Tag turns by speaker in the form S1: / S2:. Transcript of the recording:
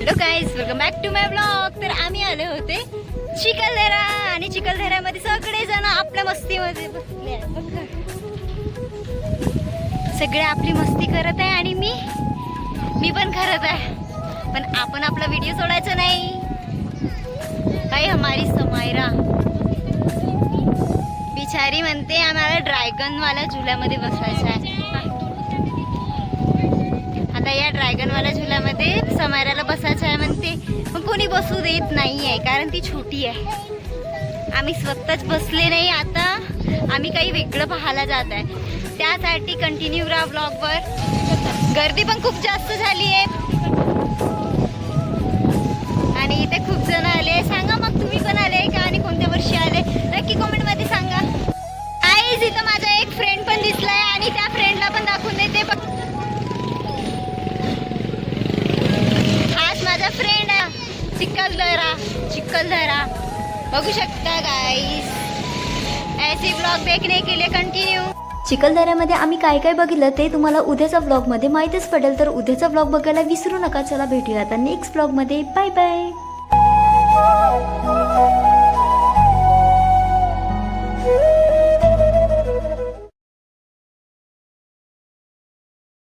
S1: Hello guys, welcome back to my blog. तर आम्ही आले होते चिखलदरा आणि चिखलदऱ्यामध्ये सगळे जण आपल्या मस्तीमध्ये बसले आहेत. बघा, सगळे आपली मस्ती करत आहे आणि मी पण करत आहे. पण आपण आपला व्हिडिओ सोडायचा नाही. काही हमारी समायरा बिचारी म्हणते आम्हाला ड्रॅगन वाला झुल्यामध्ये बसायचं आहे. आता या ड्रॅगन वाला झुल्यामध्ये समायराला बसायचं आहे म्हणते, पण कोणी बसू देत नाही आहे कारण ती छोटी आहे. आम्ही स्वतःच बसले नाही. आता आम्ही काही वेगळं पाहायला जात आहे, त्यासाठी कंटिन्यू राहा ब्लॉगवर. गर्दी पण खूप जास्त झाली आहे आणि इथे खूप जण आले. सांगा मग तुम्ही पण आले का आणि कोणत्या वर्षी आले नक्की कमेंटमध्ये सांगा. आईज इथं माझा एक फ्रेंड पण दिसलाय आणि त्या फ्रेंडला पण दाखवून देते. हाच माझा फ्रेंड आहे, चिखलदरा बघू शकता गाईस. ऐसे ब्लॉग देखने के लिए कंटिन्यू.
S2: चिखलदऱ्यामध्ये आम्ही काय काय बघितलं ते तुम्हाला उद्याच्या ब्लॉगमध्ये माहीतच पडेल. तर उद्याचा ब्लॉग बघायला विसरू नका. चला भेटूया आता नेक्स्ट ब्लॉगमध्ये. Bye bye.